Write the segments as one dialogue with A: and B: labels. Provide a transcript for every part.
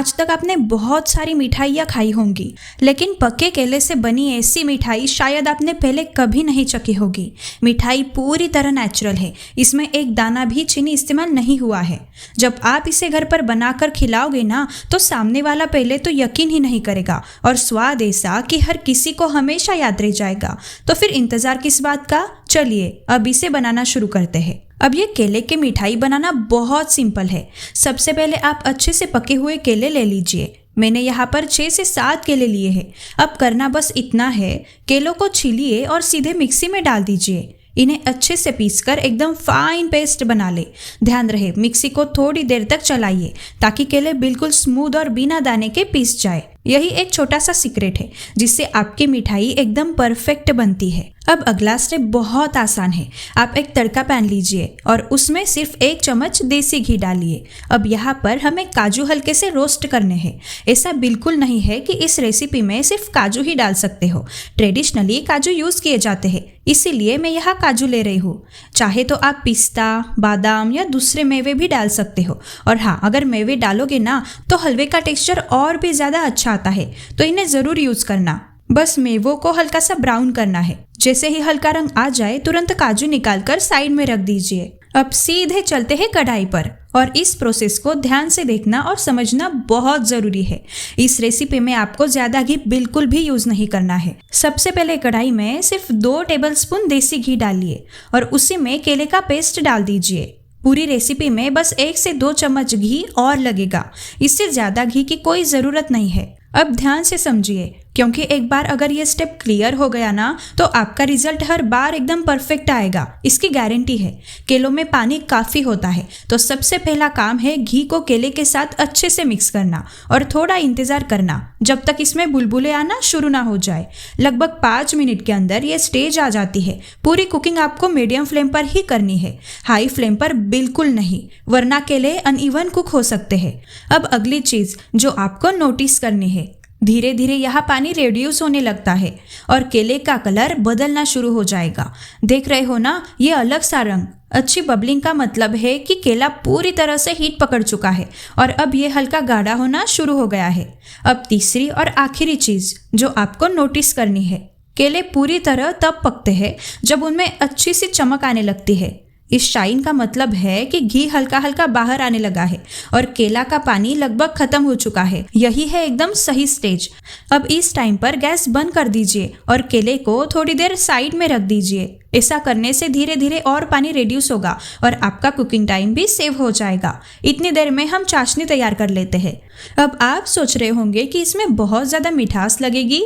A: आज तक आपने बहुत सारी मिठाइयाँ खाई होंगी, लेकिन पके केले से बनी ऐसी मिठाई शायद आपने पहले कभी नहीं चखी होगी। मिठाई पूरी तरह नेचुरल है, इसमें एक दाना भी चीनी इस्तेमाल नहीं हुआ है। जब आप इसे घर पर बनाकर खिलाओगे ना, तो सामने वाला पहले तो यकीन ही नहीं करेगा और स्वाद ऐसा कि हर किसी को हमेशा याद रह जाएगा। तो फिर इंतजार किस बात का, चलिए अब इसे बनाना शुरू करते हैं। अब ये केले की मिठाई बनाना बहुत सिंपल है। सबसे पहले आप अच्छे से पके हुए केले ले लीजिए। मैंने यहाँ पर 6 से 7 केले लिए हैं। अब करना बस इतना है, केलों को छीलिए और सीधे मिक्सी में डाल दीजिए। इन्हें अच्छे से पीसकर एकदम फाइन पेस्ट बना ले। ध्यान रहे मिक्सी को थोड़ी देर तक चलाइए ताकि केले बिल्कुल स्मूथ और बिना दाने के पीस जाए। यही एक छोटा सा सीक्रेट है जिससे आपकी मिठाई एकदम परफेक्ट बनती है। अब अगला स्टेप बहुत आसान है। आप एक तड़का पैन लीजिए और उसमें सिर्फ 1 चम्मच देसी घी डालिए। अब यहाँ पर हमें काजू हल्के से रोस्ट करने हैं। ऐसा बिल्कुल नहीं है कि इस रेसिपी में सिर्फ काजू ही डाल सकते हो। ट्रेडिशनली काजू यूज किए जाते हैं, इसीलिए मैं यहाँ काजू ले रही हूँ। चाहे तो आप पिस्ता, बादाम या दूसरे मेवे भी डाल सकते हो। और हाँ, अगर मेवे डालोगे ना तो हलवे का टेक्सचर और भी ज़्यादा अच्छा आता है, तो इन्हें ज़रूर यूज़ करना। बस मेवों को हल्का सा ब्राउन करना है। जैसे ही हल्का रंग आ जाए तुरंत काजू निकालकर साइड में रख दीजिए। अब सीधे चलते हैं कढ़ाई पर और इस प्रोसेस को ध्यान से देखना और समझना बहुत ज़रूरी है। इस रेसिपी में आपको ज़्यादा घी बिल्कुल भी यूज़ नहीं करना है। सबसे पहले कढ़ाई में सिर्फ 2 टेबलस्पून देसी घी डालिए और उसी में केले का पेस्ट डाल दीजिए। पूरी रेसिपी में बस 1 से 2 चम्मच घी और लगेगा, इससे ज़्यादा घी की कोई ज़रूरत नहीं है। अब ध्यान से समझिए, क्योंकि एक बार अगर ये स्टेप क्लियर हो गया ना तो आपका रिजल्ट हर बार एकदम परफेक्ट आएगा, इसकी गारंटी है। केलों में पानी काफ़ी होता है, तो सबसे पहला काम है घी को केले के साथ अच्छे से मिक्स करना और थोड़ा इंतज़ार करना जब तक इसमें बुलबुले आना शुरू ना हो जाए। लगभग 5 मिनट के अंदर ये स्टेज आ जाती है। पूरी कुकिंग आपको मीडियम फ्लेम पर ही करनी है, हाई फ्लेम पर बिल्कुल नहीं, वरना केले अनइवन कुक हो सकते हैं। अब अगली चीज़ जो आपको नोटिस करनी है, धीरे धीरे यहाँ पानी रिड्यूस होने लगता है और केले का कलर बदलना शुरू हो जाएगा। देख रहे हो ना, ये अलग सा रंग। अच्छी बबलिंग का मतलब है कि केला पूरी तरह से हीट पकड़ चुका है और अब ये हल्का गाढ़ा होना शुरू हो गया है। अब तीसरी और आखिरी चीज़ जो आपको नोटिस करनी है, केले पूरी तरह तब पकते हैं जब उनमें अच्छी सी चमक आने लगती है। इस शाइन का मतलब है कि घी हल्का हल्का बाहर आने लगा है और केला का पानी लगभग खत्म हो चुका है। यही है एकदम सही स्टेज। अब इस टाइम पर गैस बंद कर दीजिए और केले को थोड़ी देर साइड में रख दीजिए। ऐसा करने से धीरे धीरे और पानी रिड्यूस होगा और आपका कुकिंग टाइम भी सेव हो जाएगा। इतनी देर में हम चाशनी तैयार कर लेते हैं। अब आप सोच रहे होंगे कि इसमें बहुत ज़्यादा मिठास लगेगी,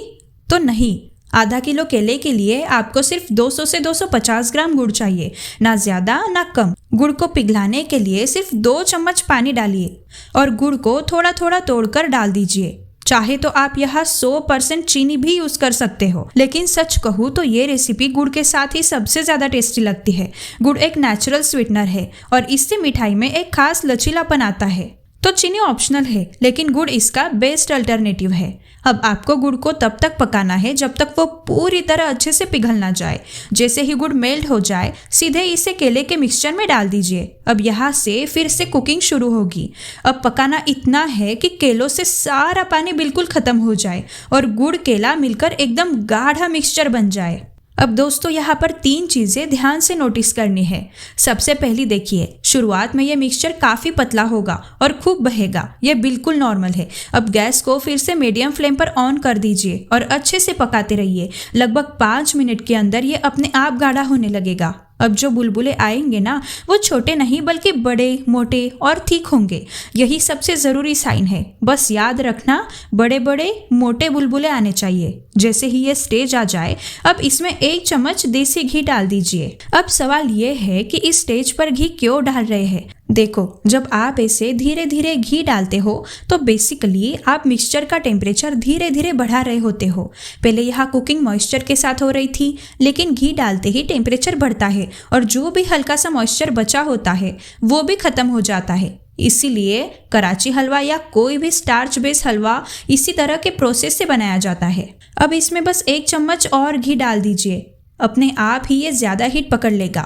A: तो नहीं। आधा किलो केले के लिए आपको सिर्फ 200 से 250 ग्राम गुड़ चाहिए, ना ज़्यादा ना कम। गुड़ को पिघलाने के लिए सिर्फ 2 चम्मच पानी डालिए और गुड़ को थोड़ा थोड़ा तोड़कर डाल दीजिए। चाहे तो आप यहाँ 100% चीनी भी यूज़ कर सकते हो, लेकिन सच कहूँ तो ये रेसिपी गुड़ के साथ ही सबसे ज़्यादा टेस्टी लगती है। गुड़ एक नेचुरल स्वीटनर है और इससे मिठाई में एक खास लचीलापन आता है। तो चीनी ऑप्शनल है, लेकिन गुड़ इसका बेस्ट अल्टरनेटिव है। अब आपको गुड़ को तब तक पकाना है जब तक वो पूरी तरह अच्छे से पिघल ना जाए। जैसे ही गुड़ मेल्ट हो जाए, सीधे इसे केले के मिक्सचर में डाल दीजिए। अब यहाँ से फिर से कुकिंग शुरू होगी। अब पकाना इतना है कि केलों से सारा पानी बिल्कुल खत्म हो जाए और गुड़ केला मिलकर एकदम गाढ़ा मिक्सचर बन जाए। अब दोस्तों, यहाँ पर 3 चीज़ें ध्यान से नोटिस करनी है। सबसे पहली देखिए, शुरुआत में ये मिक्सचर काफ़ी पतला होगा और खूब बहेगा, ये बिल्कुल नॉर्मल है। अब गैस को फिर से मीडियम फ्लेम पर ऑन कर दीजिए और अच्छे से पकाते रहिए। लगभग 5 मिनट के अंदर ये अपने आप गाढ़ा होने लगेगा। अब जो बुलबुले आएंगे ना, वो छोटे नहीं बल्कि बड़े, मोटे और ठीक होंगे। यही सबसे ज़रूरी साइन है। बस याद रखना, बड़े बड़े मोटे बुलबुले आने चाहिए। जैसे ही ये स्टेज आ जाए, अब इसमें 1 चम्मच देसी घी डाल दीजिए। अब सवाल ये है कि इस स्टेज पर घी क्यों डाल रहे हैं। देखो, जब आप ऐसे धीरे धीरे घी डालते हो तो बेसिकली आप मिक्सचर का टेम्परेचर धीरे धीरे बढ़ा रहे होते हो। पहले यहाँ कुकिंग मॉइस्चर के साथ हो रही थी, लेकिन घी डालते ही टेम्परेचर बढ़ता है और जो भी हल्का सा मॉइस्चर बचा होता है वो भी खत्म हो जाता है। इसीलिए कराची हलवा या कोई भी स्टार्च बेस हलवा इसी तरह के प्रोसेस से बनाया जाता है। अब इसमें बस 1 चम्मच और घी डाल दीजिए। अपने आप ही ये ज़्यादा हीट पकड़ लेगा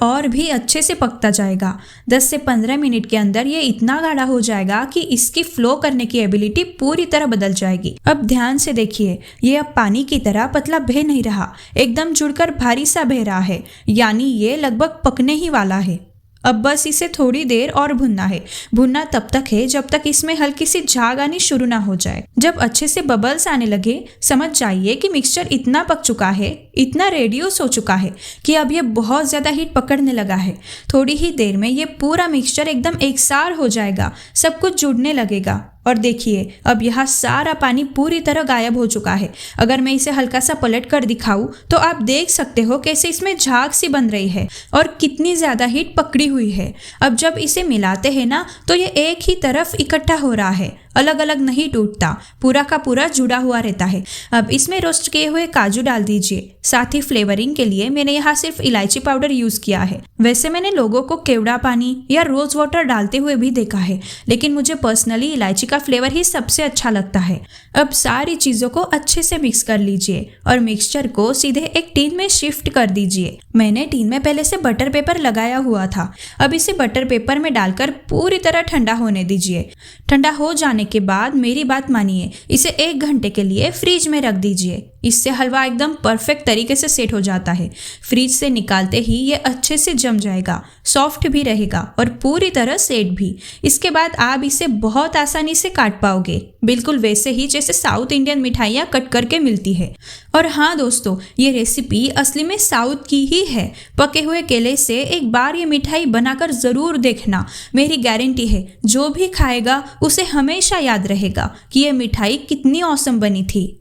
A: और भी अच्छे से पकता जाएगा। 10 से 15 मिनट के अंदर ये इतना गाढ़ा हो जाएगा कि इसकी फ्लो करने की एबिलिटी पूरी तरह बदल जाएगी। अब ध्यान से देखिए, ये अब पानी की तरह पतला बह नहीं रहा, एकदम जुड़कर भारी सा बह रहा है, यानी ये लगभग पकने ही वाला है। अब बस इसे थोड़ी देर और भुनना है। भुनना तब तक है जब तक इसमें हल्की सी झाग आनी शुरू ना हो जाए। जब अच्छे से बबल्स आने लगे, समझ जाइए कि मिक्सचर इतना पक चुका है, इतना रेड्यूस हो चुका है कि अब ये बहुत ज़्यादा हीट पकड़ने लगा है। थोड़ी ही देर में ये पूरा मिक्सचर एकदम एकसार हो जाएगा, सब कुछ जुड़ने लगेगा। और देखिए, अब यहाँ सारा पानी पूरी तरह गायब हो चुका है। अगर मैं इसे हल्का सा पलट कर दिखाऊं तो आप देख सकते हो कैसे इसमें झाग सी बन रही है और कितनी ज़्यादा हीट पकड़ी हुई है। अब जब इसे मिलाते हैं ना, तो ये एक ही तरफ इकट्ठा हो रहा है, अलग अलग नहीं टूटता, पूरा का पूरा जुड़ा हुआ रहता है। अब इसमें रोस्ट किए हुए काजू डाल दीजिए। साथ ही फ्लेवरिंग के लिए मैंने यहाँ सिर्फ इलायची पाउडर यूज़ किया है। वैसे मैंने लोगों को केवड़ा पानी या रोज़ वाटर डालते हुए भी देखा है, लेकिन मुझे पर्सनली इलायची का फ्लेवर ही सबसे अच्छा लगता है। अब सारी चीज़ों को अच्छे से मिक्स कर लीजिए और मिक्सचर को सीधे एक टीन में शिफ्ट कर दीजिए। मैंने टीन में पहले से बटर पेपर लगाया हुआ था। अब इसे बटर पेपर में डालकर पूरी तरह ठंडा होने दीजिए। ठंडा हो जाने के बाद मेरी बात मानिए, इसे 1 घंटे के लिए फ्रिज में रख दीजिए। इससे हलवा एकदम परफेक्ट तरीके से सेट हो जाता है। फ्रिज से निकालते ही ये अच्छे से जम जाएगा, सॉफ्ट भी रहेगा और पूरी तरह सेट भी। इसके बाद आप इसे बहुत आसानी से काट पाओगे, बिल्कुल वैसे ही जैसे साउथ इंडियन मिठाइयाँ कट करके मिलती है। और हाँ दोस्तों, ये रेसिपी असली में साउथ की ही है। पके हुए केले से एक बार ये मिठाई बनाकर ज़रूर देखना, मेरी गारंटी है जो भी खाएगा उसे हमेशा याद रहेगा कि ये मिठाई कितनी औसम बनी थी।